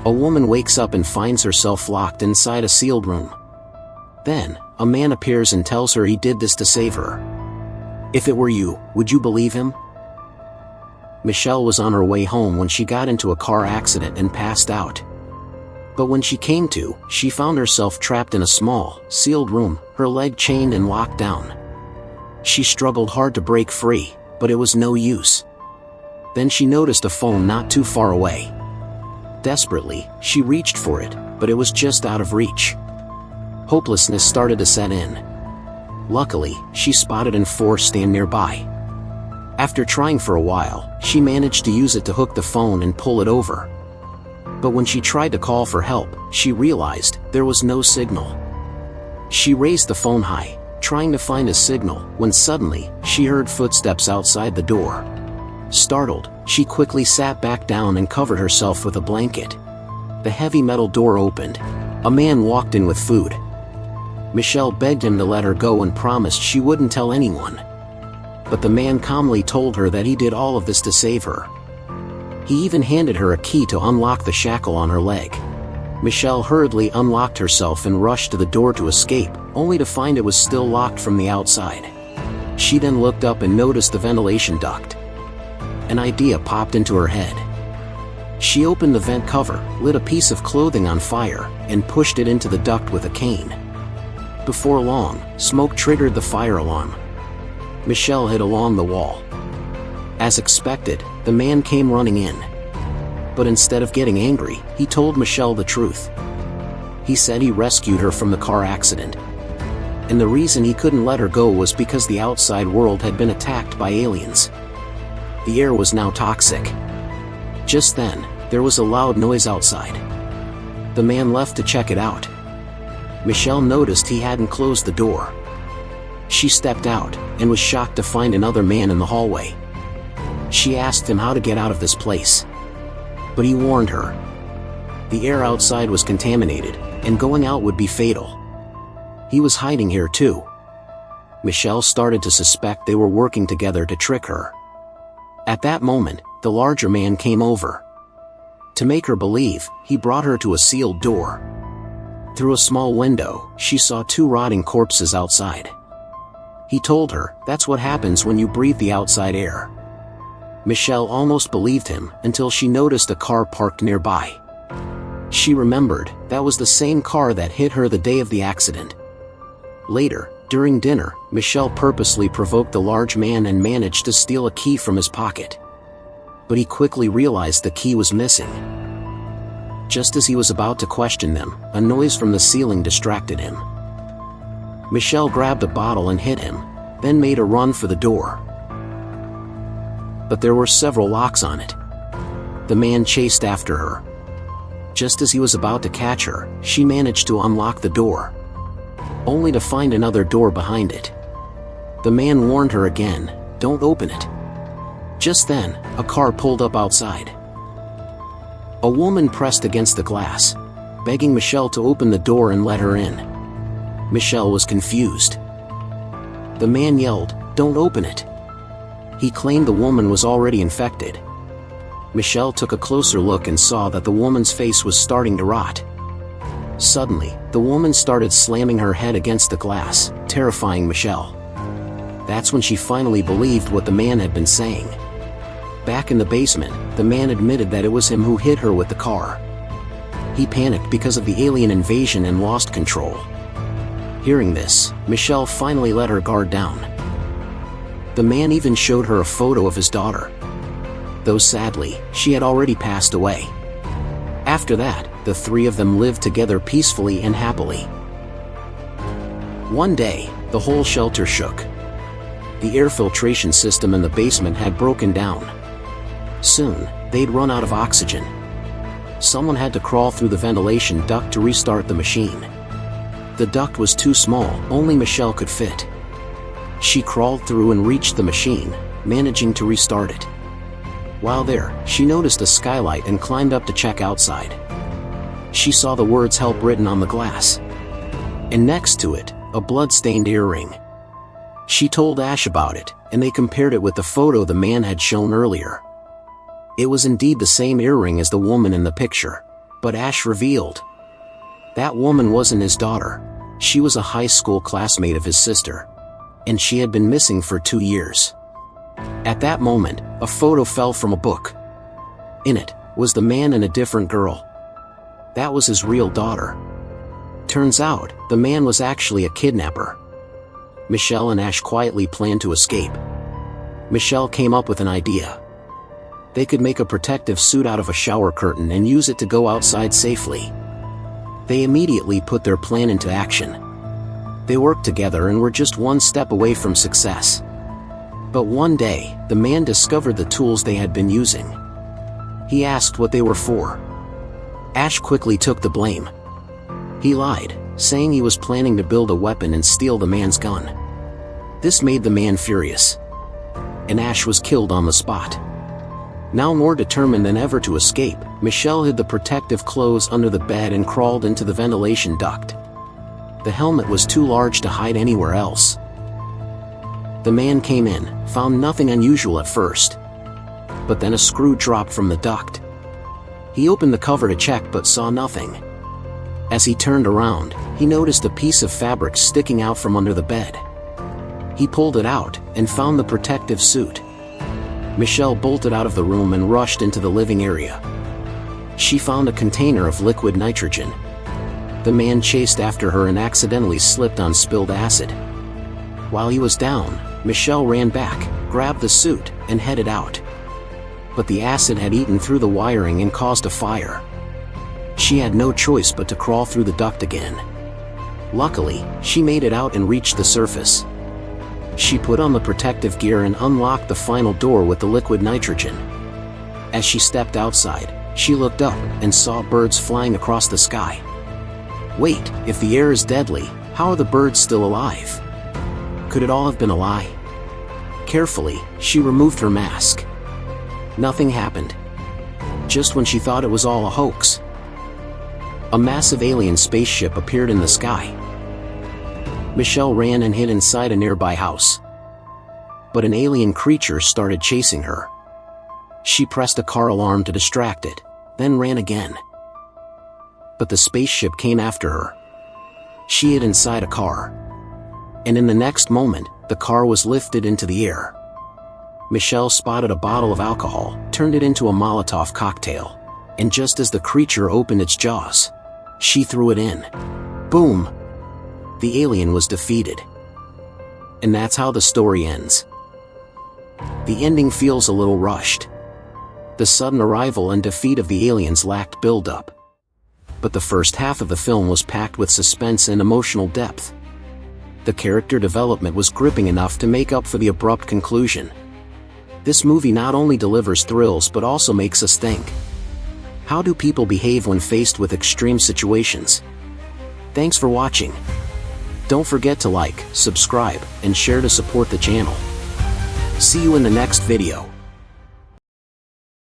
A woman wakes up and finds herself locked inside a sealed room. Then, a man appears and tells her he did this to save her. If it were you, would you believe him? Michelle was on her way home when she got into a car accident and passed out. But when she came to, she found herself trapped in a small, sealed room, her leg chained and locked down. She struggled hard to break free, but it was no use. Then she noticed a phone not too far away. Desperately, she reached for it, but it was just out of reach. Hopelessness started to set in. Luckily, she spotted an Enforce stand nearby. After trying for a while, she managed to use it to hook the phone and pull it over. But when she tried to call for help, she realized there was no signal. She raised the phone high, trying to find a signal, when suddenly, she heard footsteps outside the door. Startled, she quickly sat back down and covered herself with a blanket. The heavy metal door opened. A man walked in with food. Michelle begged him to let her go and promised she wouldn't tell anyone. But the man calmly told her that he did all of this to save her. He even handed her a key to unlock the shackle on her leg. Michelle hurriedly unlocked herself and rushed to the door to escape, only to find it was still locked from the outside. She then looked up and noticed the ventilation duct. An idea popped into her head. She opened the vent cover, lit a piece of clothing on fire, and pushed it into the duct with a cane. Before long, smoke triggered the fire alarm. Michelle hid along the wall. As expected, the man came running in. But instead of getting angry, he told Michelle the truth. He said he rescued her from the car accident. And the reason he couldn't let her go was because the outside world had been attacked by aliens. The air was now toxic. Just then, there was a loud noise outside. The man left to check it out. Michelle noticed he hadn't closed the door. She stepped out, and was shocked to find another man in the hallway. She asked him how to get out of this place. But he warned her. The air outside was contaminated, and going out would be fatal. He was hiding here too. Michelle started to suspect they were working together to trick her. At that moment, the larger man came over. To make her believe, he brought her to a sealed door. Through a small window, she saw 2 rotting corpses outside. He told her, that's what happens when you breathe the outside air. Michelle almost believed him until she noticed a car parked nearby. She remembered, that was the same car that hit her the day of the accident. Later, during dinner, Michelle purposely provoked the large man and managed to steal a key from his pocket. But he quickly realized the key was missing. Just as he was about to question them, a noise from the ceiling distracted him. Michelle grabbed a bottle and hit him, then made a run for the door. But there were several locks on it. The man chased after her. Just as he was about to catch her, she managed to unlock the door, only to find another door behind it. The man warned her again, don't open it. Just then, a car pulled up outside. A woman pressed against the glass, begging Michelle to open the door and let her in. Michelle was confused. The man yelled, don't open it. He claimed the woman was already infected. Michelle took a closer look and saw that the woman's face was starting to rot. Suddenly, the woman started slamming her head against the glass, terrifying Michelle. That's when she finally believed what the man had been saying. Back in the basement, the man admitted that it was him who hit her with the car. He panicked because of the alien invasion and lost control. Hearing this, Michelle finally let her guard down. The man even showed her a photo of his daughter. Though sadly, she had already passed away. After that, the 3 of them lived together peacefully and happily. One day, the whole shelter shook. The air filtration system in the basement had broken down. Soon, they'd run out of oxygen. Someone had to crawl through the ventilation duct to restart the machine. The duct was too small, only Michelle could fit. She crawled through and reached the machine, managing to restart it. While there, she noticed a skylight and climbed up to check outside. She saw the words "help" written on the glass. And next to it, a blood-stained earring. She told Ash about it, and they compared it with the photo the man had shown earlier. It was indeed the same earring as the woman in the picture. But Ash revealed that woman wasn't his daughter. She was a high school classmate of his sister, and she had been missing for 2 years. At that moment, a photo fell from a book. In it was the man and a different girl. That was his real daughter. Turns out, the man was actually a kidnapper. Michelle and Ash quietly planned to escape. Michelle came up with an idea. They could make a protective suit out of a shower curtain and use it to go outside safely. They immediately put their plan into action. They worked together and were just one step away from success. But one day, the man discovered the tools they had been using. He asked what they were for. Ash quickly took the blame. He lied, saying he was planning to build a weapon and steal the man's gun. This made the man furious, and Ash was killed on the spot. Now more determined than ever to escape, Michelle hid the protective clothes under the bed and crawled into the ventilation duct. The helmet was too large to hide anywhere else. The man came in, found nothing unusual at first. But then a screw dropped from the duct. He opened the cover to check but saw nothing. As he turned around, he noticed a piece of fabric sticking out from under the bed. He pulled it out and found the protective suit. Michelle bolted out of the room and rushed into the living area. She found a container of liquid nitrogen. The man chased after her and accidentally slipped on spilled acid. While he was down, Michelle ran back, grabbed the suit, and headed out. But the acid had eaten through the wiring and caused a fire. She had no choice but to crawl through the duct again. Luckily, she made it out and reached the surface. She put on the protective gear and unlocked the final door with the liquid nitrogen. As she stepped outside, she looked up and saw birds flying across the sky. Wait, if the air is deadly, how are the birds still alive? Could it all have been a lie? Carefully, she removed her mask. Nothing happened. Just when she thought it was all a hoax, a massive alien spaceship appeared in the sky. Michelle ran and hid inside a nearby house. But an alien creature started chasing her. She pressed a car alarm to distract it, then ran again. But the spaceship came after her. She hid inside a car. And in the next moment, the car was lifted into the air. Michelle spotted a bottle of alcohol, turned it into a Molotov cocktail. And just as the creature opened its jaws, she threw it in. Boom! The alien was defeated. And that's how the story ends. The ending feels a little rushed. The sudden arrival and defeat of the aliens lacked build-up. But the first half of the film was packed with suspense and emotional depth. The character development was gripping enough to make up for the abrupt conclusion. This movie not only delivers thrills but also makes us think. How do people behave when faced with extreme situations? Thanks for watching. Don't forget to like, subscribe, and share to support the channel. See you in the next video.